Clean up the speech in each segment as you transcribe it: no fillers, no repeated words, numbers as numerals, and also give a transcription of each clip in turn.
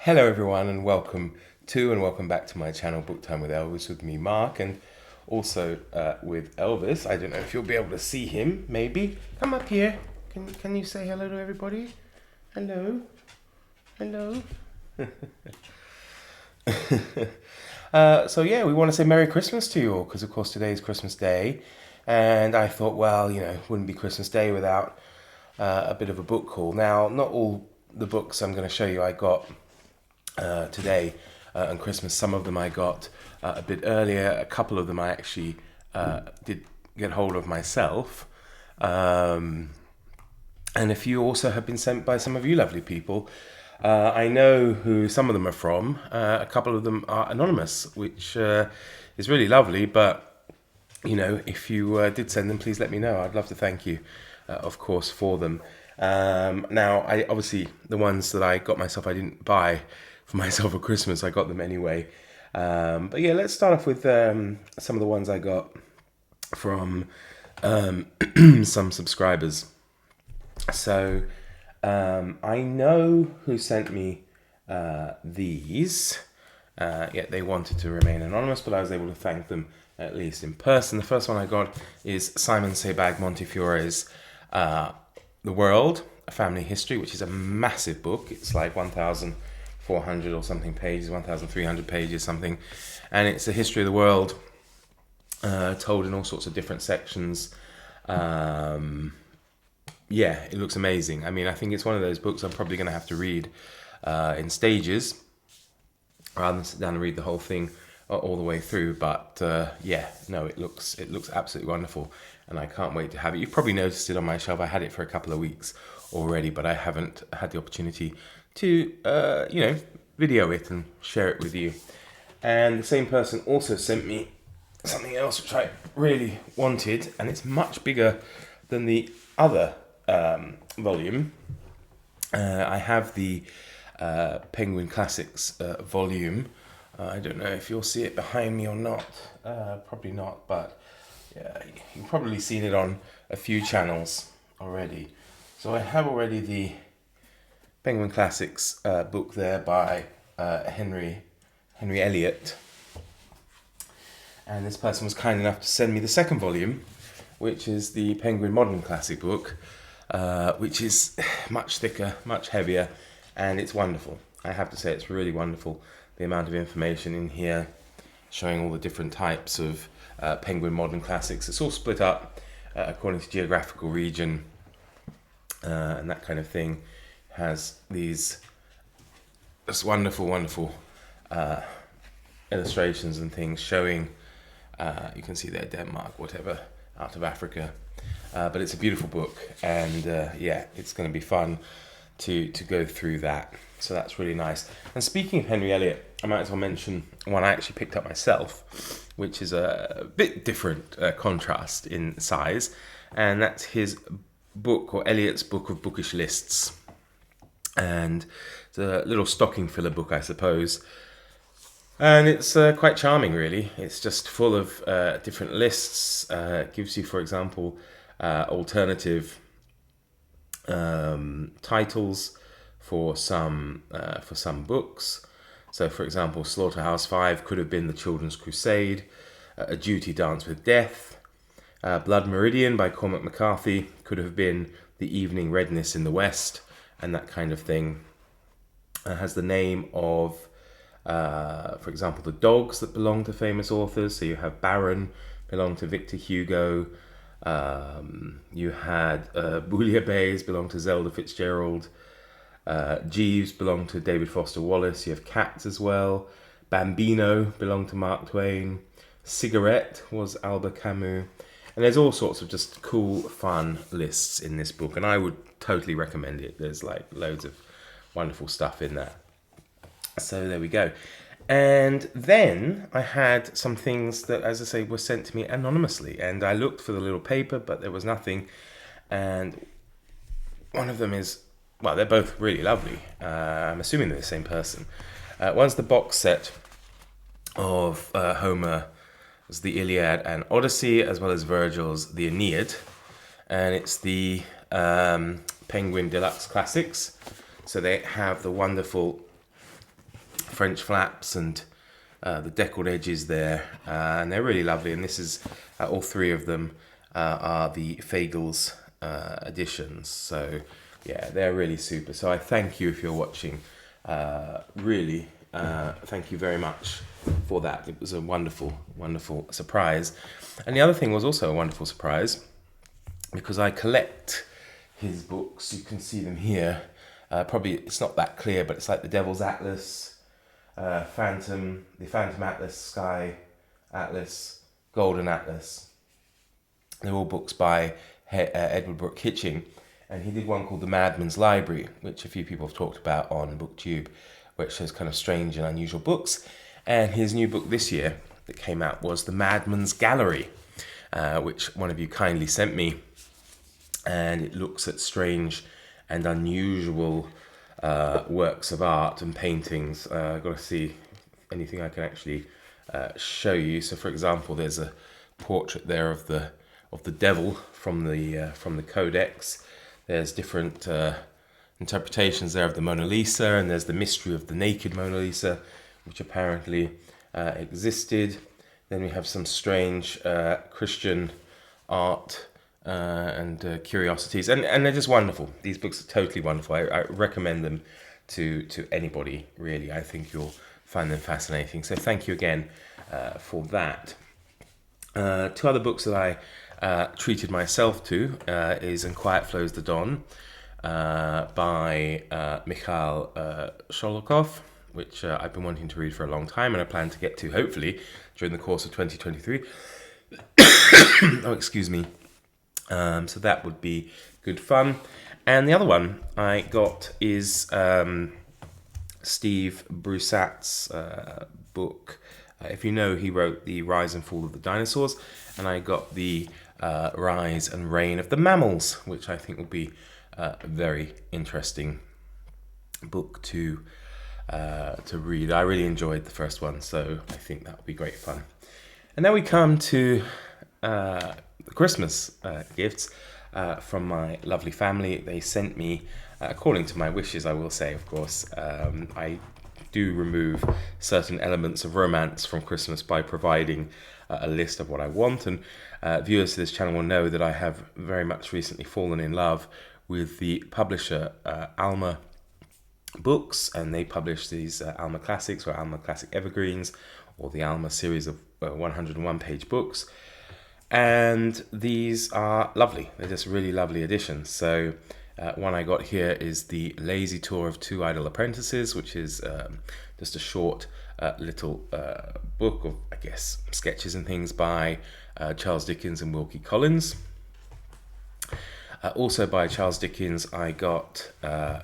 Hello everyone and welcome back to my channel Book Time with Elvis with me Mark and also with Elvis. I don't know if you'll be able to see him, maybe. Come up here. Can you say hello to everybody? Hello. Hello. So yeah, we want to say Merry Christmas to you all because of course today is Christmas Day and I thought, well, wouldn't be Christmas Day without a bit of a book haul. Now, not all the books I'm going to show you I got today on Christmas. Some of them I got a bit earlier. A couple of them I actually did get hold of myself. And a few also have been sent by some of you lovely people. I know who some of them are from. A couple of them are anonymous, which is really lovely. But, if you did send them, please let me know. I'd love to thank you, of course, for them. Now, obviously, the ones that I got myself, I didn't buy for myself for Christmas. I got them anyway. But yeah, let's start off with some of the ones I got from some subscribers. So I know who sent me these. Yet they wanted to remain anonymous, but I was able to thank them at least in person. The first one I got is Simon Sebag Montefiore's The World, A Family History, which is a massive book. It's like 1,400 or something pages, 1,300 pages something, and it's a history of the world told in all sorts of different sections. Yeah, it looks amazing. I mean, I think it's one of those books I'm probably going to have to read in stages rather than sit down and read the whole thing all the way through. But yeah, no, it looks absolutely wonderful, and I can't wait to have it. You've probably noticed it on my shelf. I had it for a couple of weeks already, but I haven't had the opportunity to, video it and share it with you. And the same person also sent me something else which I really wanted, and it's much bigger than the other volume. I have the Penguin Classics volume. I don't know if you'll see it behind me or not. Probably not, but yeah, you've probably seen it on a few channels already. So I have already the Penguin Classics book there by Henry Elliot. And this person was kind enough to send me the second volume, which is the Penguin Modern Classic book, which is much thicker, much heavier, and it's wonderful. I have to say it's really wonderful, the amount of information in here, showing all the different types of Penguin Modern Classics. It's all split up according to geographical region and that kind of thing. Has these just wonderful illustrations and things showing, you can see there Denmark, whatever, out of Africa. But it's a beautiful book, and yeah, it's going to be fun to go through that. So that's really nice. And speaking of Henry Elliot, I might as well mention one I actually picked up myself, which is a bit different contrast in size, and that's his book, or Elliots Book of Bookish Lists. And it's a little stocking filler book, I suppose. And it's quite charming, really. It's just full of different lists. It gives you, for example, alternative titles for some books. So, for example, Slaughterhouse-Five could have been The Children's Crusade, A Duty Dance with Death. Blood Meridian by Cormac McCarthy could have been The Evening Redness in the West, and that kind of thing. Has the name of, for example, the dogs that belong to famous authors. So you have Baron, belonged to Victor Hugo. You had Bouillabaisse, belonged to Zelda Fitzgerald. Jeeves belonged to David Foster Wallace. You have Cats as well. Bambino belonged to Mark Twain. Cigarette was Albert Camus. And there's all sorts of just cool, fun lists in this book, and I would totally recommend it. There's like loads of wonderful stuff in there. So there we go. And then I had some things that, as I say, were sent to me anonymously, and I looked for the little paper, but there was nothing. And one of them is, well, they're both really lovely. I'm assuming they're the same person. One's the box set of Homer. It's the Iliad and Odyssey, as well as Virgil's The Aeneid, and it's the Penguin Deluxe Classics. So they have the wonderful French flaps and the deckled edges there, and they're really lovely. And this is all three of them are the Fagles editions. So yeah, they're really super. So I thank you if you're watching. Really, thank you very much for that. It was a wonderful, wonderful surprise. And the other thing was also a wonderful surprise because I collect his books. You can see them here. Probably it's not that clear, but it's like the Devil's Atlas, the Phantom Atlas, Sky Atlas, Golden Atlas. They're all books by Edward Brooke Hitching, and he did one called the Madmans Library, which a few people have talked about on BookTube, which shows kind of strange and unusual books. And his new book this year that came out was the Madmans Gallery, which one of you kindly sent me, and it looks at strange and unusual works of art and paintings. I've got to see anything I can actually show you. So, for example, there's a portrait there of the devil from the Codex. There's different interpretations there of the Mona Lisa, and there's the mystery of the naked Mona Lisa, which apparently existed. Then we have some strange Christian art and curiosities, and they're just wonderful. These books are totally wonderful. I recommend them to anybody, really. I think you'll find them fascinating. So thank you again for that. Two other books that I treated myself to is And Quiet Flows the Don by Mikhail Sholokhov, which I've been wanting to read for a long time, and I plan to get to, hopefully, during the course of 2023. Oh, excuse me. So that would be good fun. And the other one I got is Steve Broussat's book. If you know, he wrote The Rise and Fall of the Dinosaurs, and I got the Rise and Reign of the Mammals, which I think will be a very interesting book to read. I really enjoyed the first one, so I think that will be great fun. And then we come to Christmas gifts from my lovely family. They sent me, according to my wishes, I will say, of course, I do remove certain elements of romance from Christmas by providing a list of what I want, and viewers to this channel will know that I have very much recently fallen in love with the publisher Alma Books, and they publish these Alma Classics or Alma Classic Evergreens, or the Alma series of 101 page books. And these are lovely. They're just really lovely editions. So one I got here is the Lazy Tour of Two Idol Apprentices, which is just a short little book of, I guess, sketches and things by Charles Dickens and Wilkie Collins. Also by Charles Dickens, I got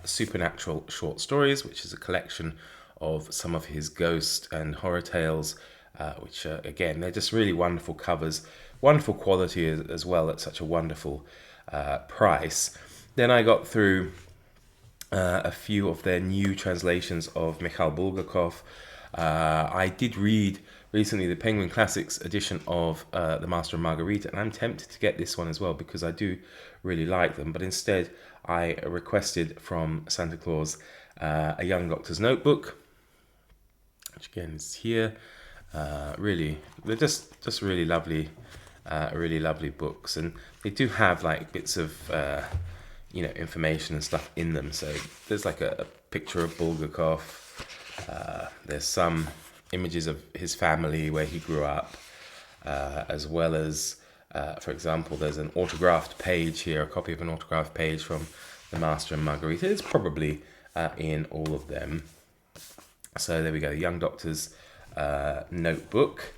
Supernatural Short Stories, which is a collection of some of his ghost and horror tales, which again, they're just really wonderful covers, wonderful quality as well at such a wonderful price. Then I got through a few of their new translations of Mikhail Bulgakov. I did read recently the Penguin Classics edition of The Master and Margarita, and I'm tempted to get this one as well because I do really like them, but instead I requested from Santa Claus A Young Doctor's Notebook, which again is here. Really, they're just really lovely books, and they do have like bits of information and stuff in them. So there's like a picture of Bulgakov. There's some images of his family where he grew up, as well as, for example, there's an autographed page here, a copy of an autographed page from The Master and Margarita. It's probably in all of them. So there we go, the Young Doctor's Notebook.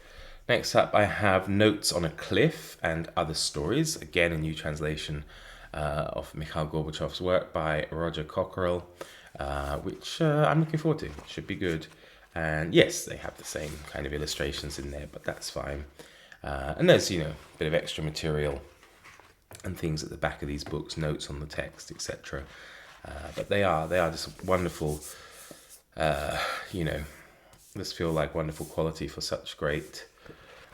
Next up, I have Notes on a Cliff and Other Stories, again a new translation of Mikhail Gorbachev's work by Roger Cockerell, which I'm looking forward to. Should be good. And yes, they have the same kind of illustrations in there, but that's fine. And there's, a bit of extra material and things at the back of these books, notes on the text, etc. But they are just wonderful, just feel like wonderful quality for such great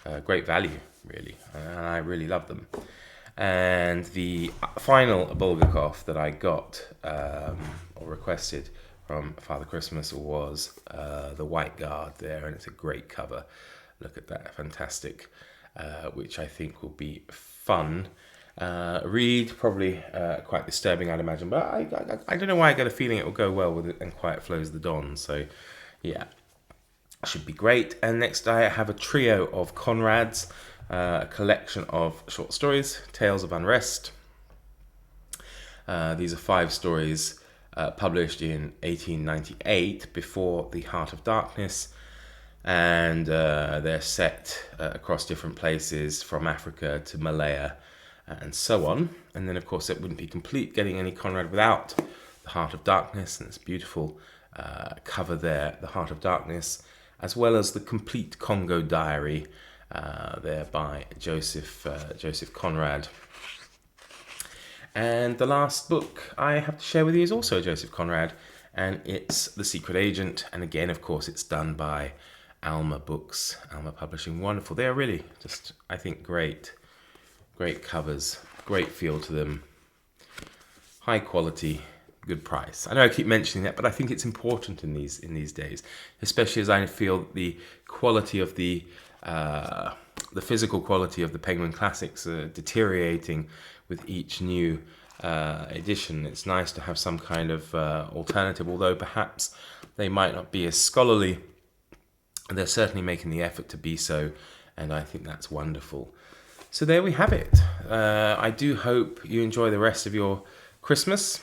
value, really. And I really love them. And the final Bulgakov that I got, or requested from Father Christmas was the White Guard there, and it's a great cover. Look at that, fantastic, which I think will be fun. Read, probably quite disturbing, I'd imagine, but I don't know why I get a feeling it will go well with it, and Quiet Flows the Dawn, so yeah, should be great. And next I have a trio of Conrad's, a collection of short stories, Tales of Unrest. These are 5 stories published in 1898, before The Heart of Darkness, and they're set across different places from Africa to Malaya and so on. And then of course it wouldn't be complete getting any Conrad without The Heart of Darkness, and this beautiful cover there, The Heart of Darkness, as well as the complete Congo Diary there by Joseph Conrad. And the last book I have to share with you is also Joseph Conrad, and it's The Secret Agent. And again, of course, it's done by Alma Books, Alma Publishing. Wonderful. They are really just, I think, great covers, great feel to them, high quality, good price. I know I keep mentioning that, but I think it's important in these days, especially as I feel the quality of the physical quality of the Penguin Classics are deteriorating with each new edition. It's nice to have some kind of alternative, although perhaps they might not be as scholarly. They're certainly making the effort to be so, and I think that's wonderful. So there we have it. I do hope you enjoy the rest of your Christmas,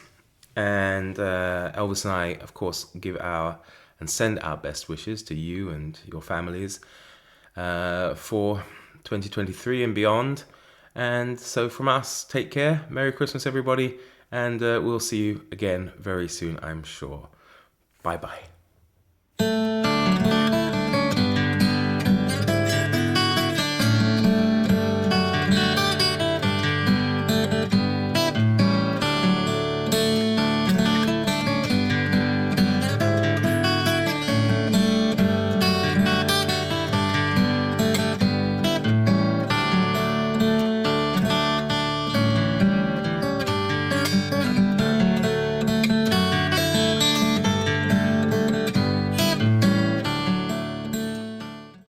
and Elvis and I, of course, send our best wishes to you and your families for 2023 and beyond. And so from us, take care. Merry Christmas, everybody. And we'll see you again very soon, I'm sure. Bye-bye.